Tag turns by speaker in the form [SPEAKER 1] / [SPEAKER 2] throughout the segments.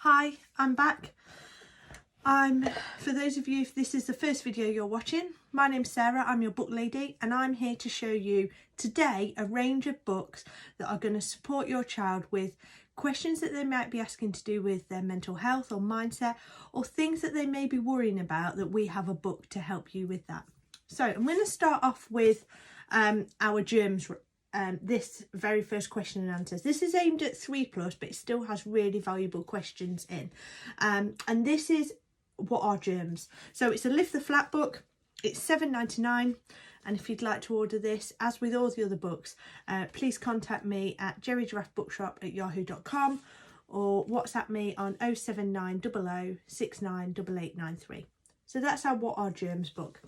[SPEAKER 1] Hi, I'm back. For those of you, if this is the first video you're watching, my name's Sarah, I'm your book lady, and I'm here to show you today a range of books that are going to support your child with questions that they might be asking to do with their mental health or mindset, or things that they may be worrying about, that we have a book to help you with that. So I'm going to start off with our germs. This very first question and answers. This is aimed at 3+, but it still has really valuable questions in. And this is what are germs. So it's a Lift the Flat book. It's £7.99. And if you'd like to order this, as with all the other books, please contact me at jerrygiraffebookshop@yahoo.com or WhatsApp me on 07900 698893. So that's our What Are Germs book.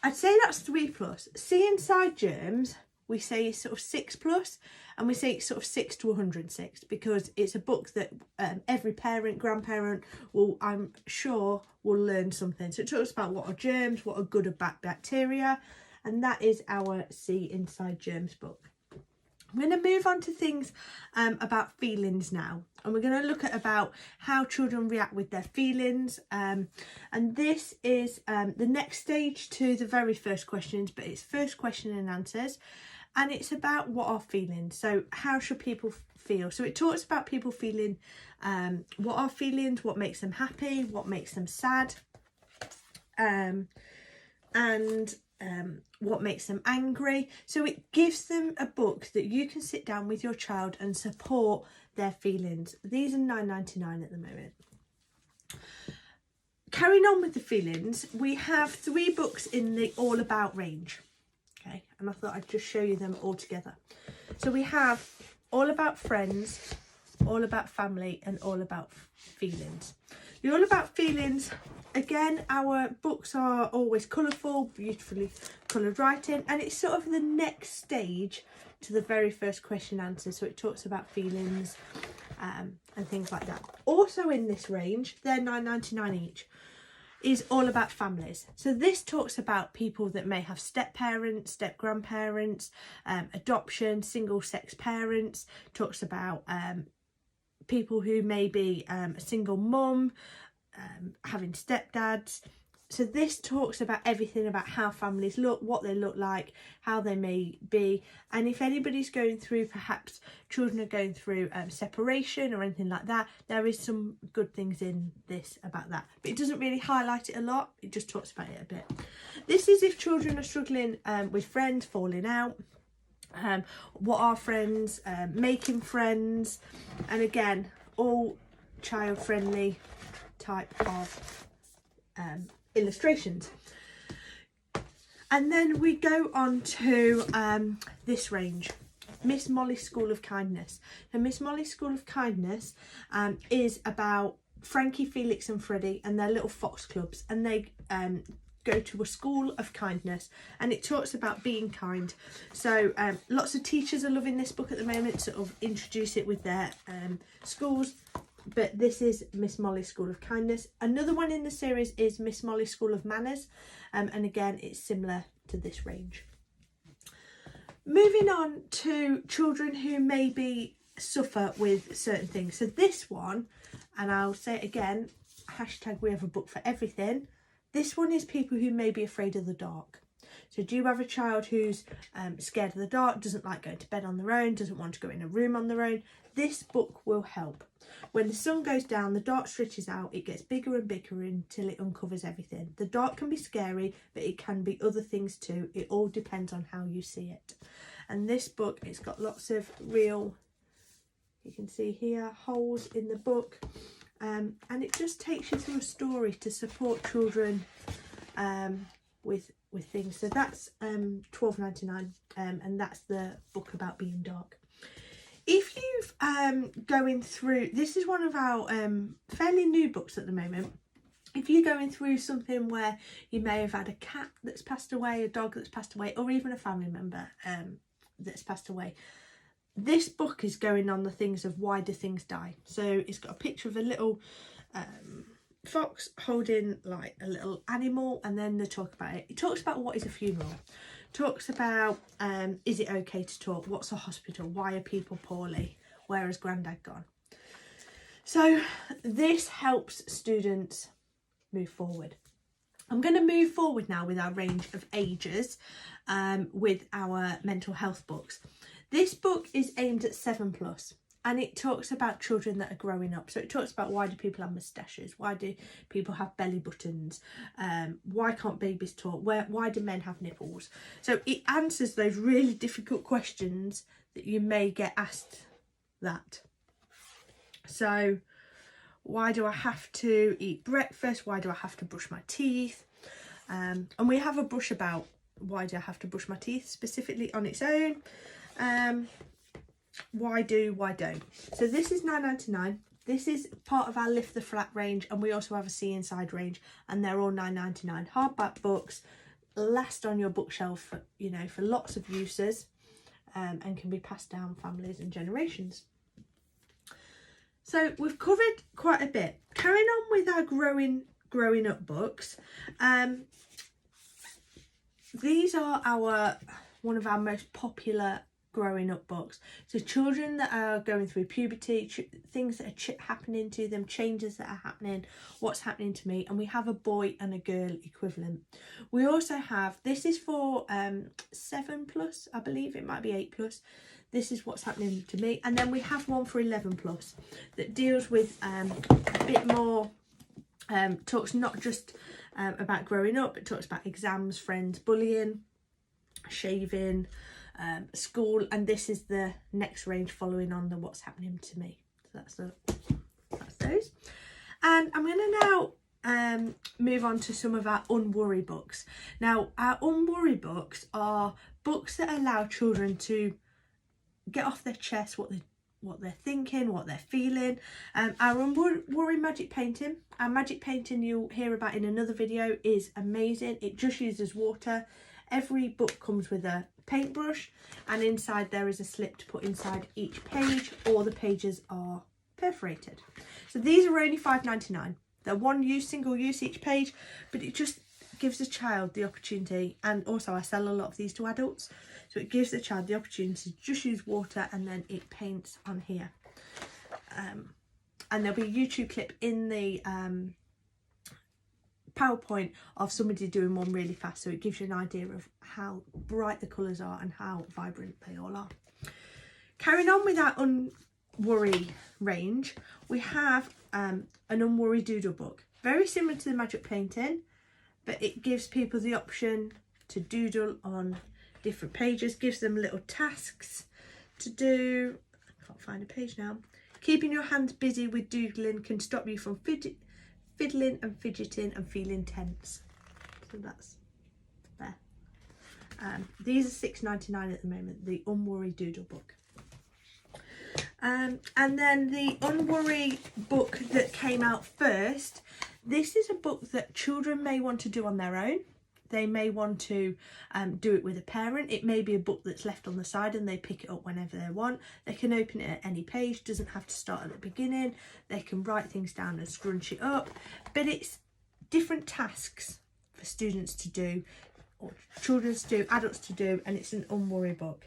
[SPEAKER 1] I'd say that's 3+. See inside germs, we say sort of 6+, and we say it's sort of 6 to 106 because it's a book that every parent, grandparent will, I'm sure, will learn something. So it talks about what are germs, what are good or bad bacteria, and that is our See Inside Germs book. I'm going to move on to things about feelings now, and we're going to look at about how children react with their feelings, and this is the next stage to the very first questions, but it's first question and answers, and it's about what are feelings. So how should people feel? So it talks about people feeling, what are feelings, what makes them happy, what makes them sad, and what makes them angry. So it gives them a book that you can sit down with your child and support their feelings. These are £9.99 at the moment. Carrying on with the feelings, we have 3 books in the All About range. Okay, and I thought I'd just show you them all together. So we have All About Friends, All About Family, and All About Feelings. The All About Feelings, again, our books are always colourful, beautifully coloured writing, and it's sort of the next stage to the very first question answer. So it talks about feelings and things like that. Also in this range, they're £9.99 each, is All About Families. So this talks about people that may have step parents, step grandparents, adoption, single sex parents, talks about people who may be a single mum, having stepdads. So this talks about everything about how families look, what they look like, how they may be, and if anybody's going through, perhaps children are going through separation or anything like that, there is some good things in this about that, but it doesn't really highlight it a lot, it just talks about it a bit. This is if children are struggling with friends, falling out, what are friends, making friends, and again, all child friendly type of illustrations. And then we go on to this range, Miss Molly's School of Kindness. So Miss Molly's School of Kindness is about Frankie, Felix and Freddie and their little fox clubs, and they go to a school of kindness, and it talks about being kind. So lots of teachers are loving this book at the moment, sort of introduce it with their schools. But this is Miss Molly's School of Kindness. Another one in the series is Miss Molly's School of Manners, and again it's similar to this range. Moving on to children who maybe suffer with certain things. So this one, and I'll say it again, hashtag we have a book for everything. This one is people who may be afraid of the dark. So do you have a child who's scared of the dark, doesn't like going to bed on their own, doesn't want to go in a room on their own? This book will help. When the sun goes down, the dark stretches out, it gets bigger and bigger until it uncovers everything. The dark can be scary, but it can be other things too. It all depends on how you see it. And this book, it's got lots of real, you can see here, holes in the book. And it just takes you through a story to support children with things. So that's £12.99, and that's the book about being dark. If you've going through, this is one of our fairly new books at the moment. If you're going through something where you may have had a cat that's passed away, a dog that's passed away, or even a family member that's passed away, this book is going on the things of why do things die. So it's got a picture of a little fox holding like a little animal, and then they talk about it. It talks about what is a funeral, talks about is it okay to talk, what's a hospital, why are people poorly, where has Grandad gone. So this helps students move forward. I'm going to move forward now with our range of ages with our mental health books. This book is aimed at 7+, and it talks about children that are growing up. So it talks about, why do people have moustaches? Why do people have belly buttons? Why can't babies talk? Why do men have nipples? So it answers those really difficult questions that you may get asked that. So why do I have to eat breakfast? Why do I have to brush my teeth? And we have a brush about why do I have to brush my teeth specifically on its own. Why do, why don't. So this is £9.99. This is part of our Lift the Flat range, and we also have a See Inside range, and they're all £9.99. Hardback books last on your bookshelf, you know, for lots of uses, and can be passed down families and generations. So we've covered quite a bit. Carrying on with our growing up books. These are one of our most popular growing up books. So children that are going through puberty, things that are happening to them, changes that are happening, what's happening to me. And we have a boy and a girl equivalent. We also have, this is for 7+, I believe it might be 8+. This is what's happening to me. And then we have one for 11+ that deals with a bit more, talks not just about growing up, but talks about exams, friends, bullying, shaving, school. And this is the next range following on the what's happening to me. So that's those. And I'm going to now move on to some of our Unworry books. Now, our Unworry books are books that allow children to get off their chest what they're thinking, what they're feeling. Our Unworry magic painting. Our magic painting you'll hear about in another video is amazing. It just uses water. Every book comes with a paintbrush, and inside there is a slip to put inside each page, or the pages are perforated. So these are only £5.99. They're one use, single use each page, but it just gives the child the opportunity, and also I sell a lot of these to adults, so it gives the child the opportunity to just use water, and then it paints on here. And there'll be a YouTube clip in the PowerPoint of somebody doing one really fast, so it gives you an idea of how bright the colours are and how vibrant they all are. Carrying on with our Unworry range, we have an Unworry doodle book, very similar to the magic painting, but it gives people the option to doodle on different pages, gives them little tasks to do. I can't find a page now. Keeping your hands busy with doodling can stop you from fiddling and fidgeting and feeling tense. So that's there. These are £6.99 at the moment, the Unworry doodle book. And then the Unworry book that came out first, this is a book that children may want to do on their own. They may want to do it with a parent. It may be a book that's left on the side and they pick it up whenever they want. They can open it at any page, doesn't have to start at the beginning. They can write things down and scrunch it up. But it's different tasks for students to do, or children to do, adults to do, and it's an Unworry book.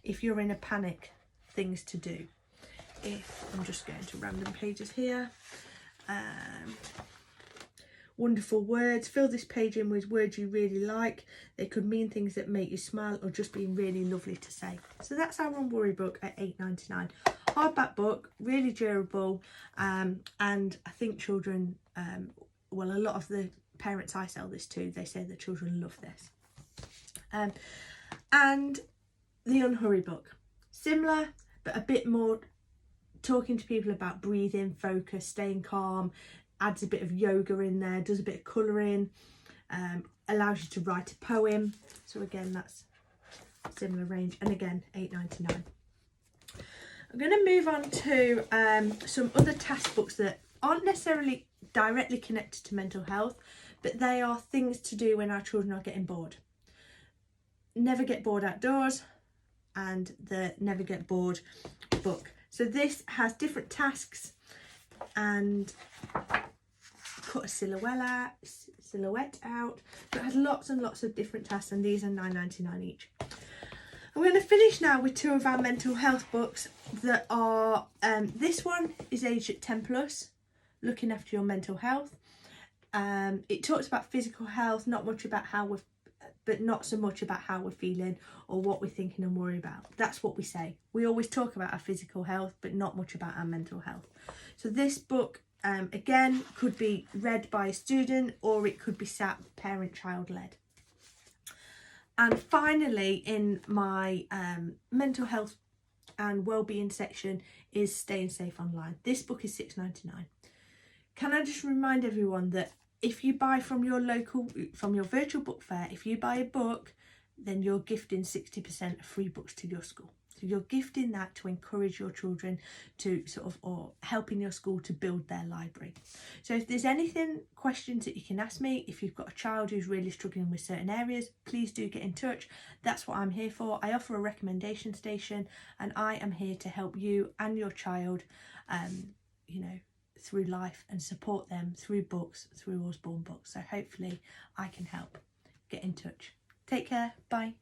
[SPEAKER 1] If you're in a panic, things to do. I'm just going to random pages here. Wonderful words. Fill this page in with words you really like. They could mean things that make you smile or just being really lovely to say. So that's our Unworry book at £8.99. Hardback book, really durable, and I think children, well, a lot of the parents I sell this to, they say the children love this. And the Unworry book, similar but a bit more talking to people about breathing, focus, staying calm. Adds a bit of yoga in there, does a bit of colouring, allows you to write a poem. So again, that's a similar range, and again, £8.99. I'm going to move on to some other task books that aren't necessarily directly connected to mental health, but they are things to do when our children are getting bored. Never Get Bored Outdoors and the Never Get Bored book. So this has different tasks and cut a silhouette out. So it has lots and lots of different tasks, and these are £9.99 each. I'm going to finish now with two of our mental health books that are, this one is aged at 10 plus, looking after your mental health. It talks about physical health, not much about how we're, but not so much about how we're feeling or what we're thinking and worry about. That's what we say. We always talk about our physical health, but not much about our mental health. So this book, again, could be read by a student, or it could be sat parent-child led. And finally, in my mental health and wellbeing section is Staying Safe Online. This book is £6.99. Can I just remind everyone that if you buy from your virtual book fair, if you buy a book, then you're gifting 60% of free books to your school. So you're gifting that to encourage your children to or helping your school to build their library. So if there's questions that you can ask me, if you've got a child who's really struggling with certain areas, please do get in touch. That's what I'm here for. I offer a recommendation station, and I am here to help you and your child, through life, and support them through books, through Usborne Books. So hopefully I can help. Get in touch. Take care. Bye.